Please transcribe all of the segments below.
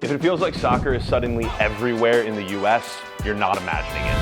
If it feels like soccer is suddenly everywhere in the US, you're not imagining it.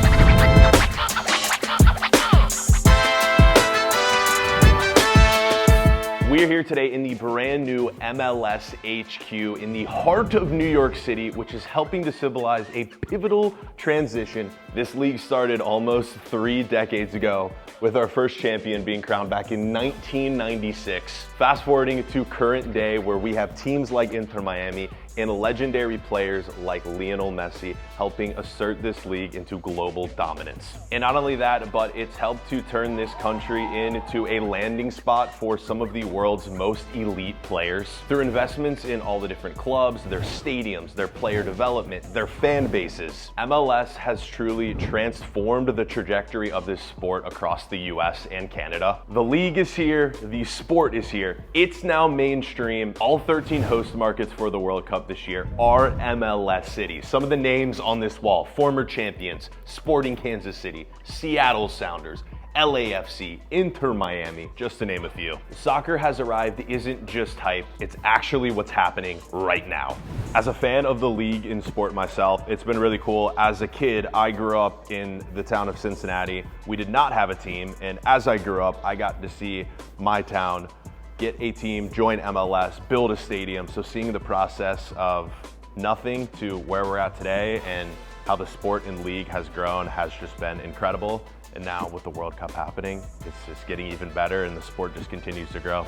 We're here today in the brand new MLS HQ in the heart of New York City, which is helping to symbolize a pivotal transition. This league started almost 3 decades ago, with our first champion being crowned back in 1996. Fast forwarding to current day, where we have teams like Inter Miami and legendary players like Lionel Messi helping assert this league into global dominance. And not only that, but it's helped to turn this country into a landing spot for some of the world's most elite players. Through investments in all the different clubs, their stadiums, their player development, their fan bases, MLS has truly transformed the trajectory of this sport across the US and Canada. The league is here, the sport is here. It's now mainstream. All 13 host markets for the World Cup this year are MLS cities. Some of the names on this wall: former champions, Sporting Kansas City, Seattle Sounders, LAFC, Inter Miami, just to name a few. Soccer has arrived isn't just hype, it's actually what's happening right now. As a fan of the league in sport myself, it's been really cool. As a kid, I grew up in the town of Cincinnati. We did not have a team, and as I grew up, I got to see my town get a team, join MLS, build a stadium. So seeing the process of nothing to where we're at today and how the sport and league has grown has just been incredible. And now with the World Cup happening, it's just getting even better and the sport just continues to grow.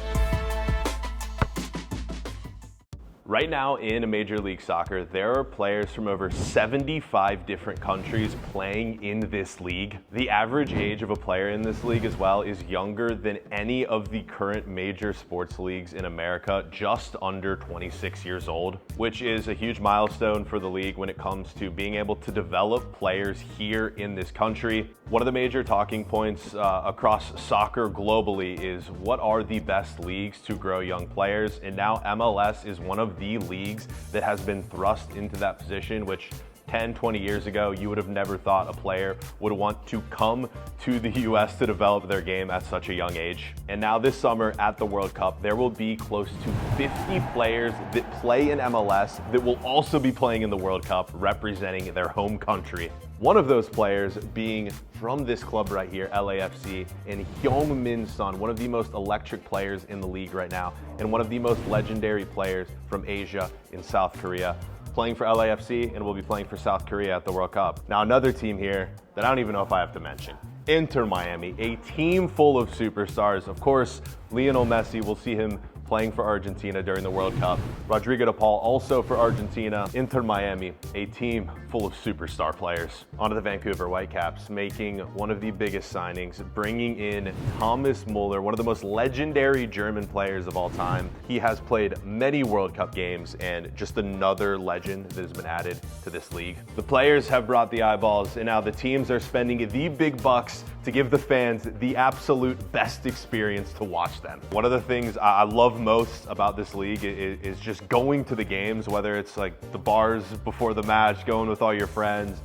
Right now in Major League Soccer, there are players from over 75 different countries playing in this league. The average age of a player in this league as well is younger than any of the current major sports leagues in America, just under 26 years old, which is a huge milestone for the league when it comes to being able to develop players here in this country. One of the major talking points across soccer globally is what are the best leagues to grow young players, and now MLS is one of the leagues that has been thrust into that position, which 10, 20 years ago, you would have never thought a player would want to come to the US to develop their game at such a young age. And now this summer at the World Cup, there will be close to 50 players that play in MLS that will also be playing in the World Cup, representing their home country. One of those players being from this club right here, LAFC, and Heung-min Son, one of the most electric players in the league right now, and one of the most legendary players from Asia in South Korea, playing for LAFC and will be playing for South Korea at the World Cup. Now another team here that I don't even know if I have to mention. Inter Miami, a team full of superstars. Of course, Lionel Messi, we'll see him playing for Argentina during the World Cup. Rodrigo de Paul also for Argentina. Inter Miami, a team full of superstar players. Onto the Vancouver Whitecaps, making one of the biggest signings, bringing in Thomas Muller, one of the most legendary German players of all time. He has played many World Cup games and just another legend that has been added to this league. The players have brought the eyeballs, and now the teams are spending the big bucks to give the fans the absolute best experience to watch them. One of the things I love most about this league is just going to the games, whether it's like the bars before the match, going with all your friends,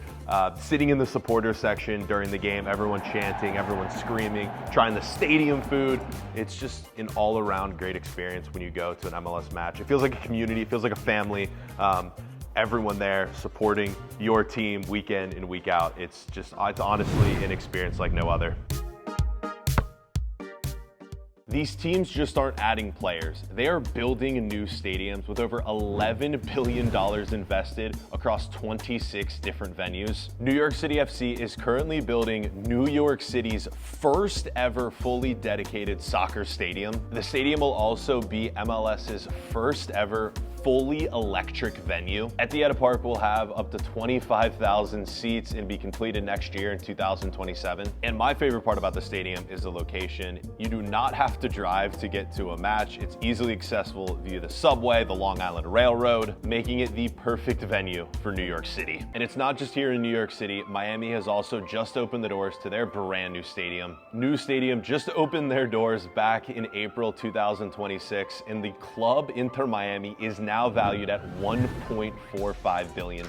sitting in the supporter section during the game, everyone chanting, everyone screaming, trying the stadium food. It's just an all-around great experience when you go to an MLS match. It feels like a community, it feels like a family. Everyone there supporting your team week in and week out. It's honestly an experience like no other. These teams just aren't adding players. They are building new stadiums with over $11 billion invested across 26 different venues. New York City FC is currently building New York City's first ever fully dedicated soccer stadium. The stadium will also be MLS's first ever fully electric venue. Etihad Park will have up to 25,000 seats and be completed next year in 2027. And my favorite part about the stadium is the location. You do not have to drive to get to a match. It's easily accessible via the subway, the Long Island Railroad, making it the perfect venue for New York City. And it's not just here in New York City. Miami has also just opened the doors to their brand new stadium. New stadium just opened their doors back in April 2026, and the club Inter Miami is now valued at $1.45 billion.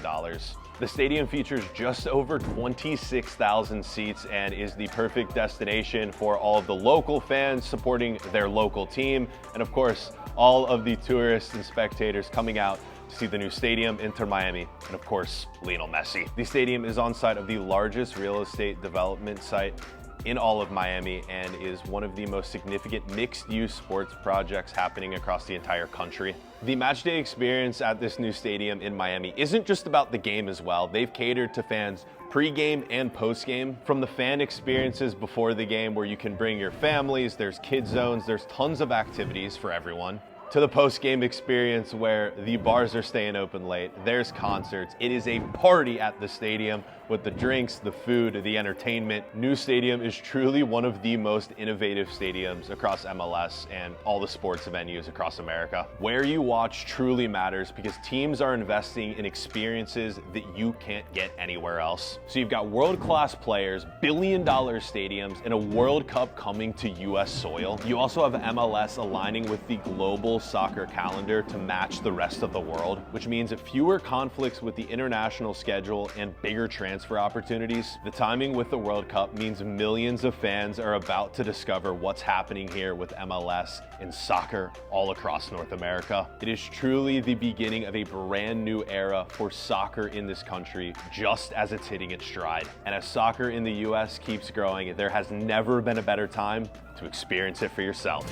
The stadium features just over 26,000 seats and is the perfect destination for all of the local fans supporting their local team, and of course, all of the tourists and spectators coming out see the new stadium, Inter Miami, and of course, Lionel Messi. The stadium is on site of the largest real estate development site in all of Miami and is one of the most significant mixed-use sports projects happening across the entire country. The matchday experience at this new stadium in Miami isn't just about the game as well. They've catered to fans pre-game and post-game. From the fan experiences before the game where you can bring your families, there's kid zones, there's tons of activities for everyone, to the post-game experience where the bars are staying open late, there's concerts. It is a party at the stadium with the drinks, the food, the entertainment. New stadium is truly one of the most innovative stadiums across MLS and all the sports venues across America. Where you watch truly matters because teams are investing in experiences that you can't get anywhere else. So you've got world-class players, billion-dollar stadiums, and a World Cup coming to US soil. You also have MLS aligning with the global soccer calendar to match the rest of the world, which means fewer conflicts with the international schedule and bigger transfer opportunities. The timing with the World Cup means millions of fans are about to discover what's happening here with MLS and soccer all across North America. It is truly the beginning of a brand new era for soccer in this country, just as it's hitting its stride. And as soccer in the US keeps growing, there has never been a better time to experience it for yourself.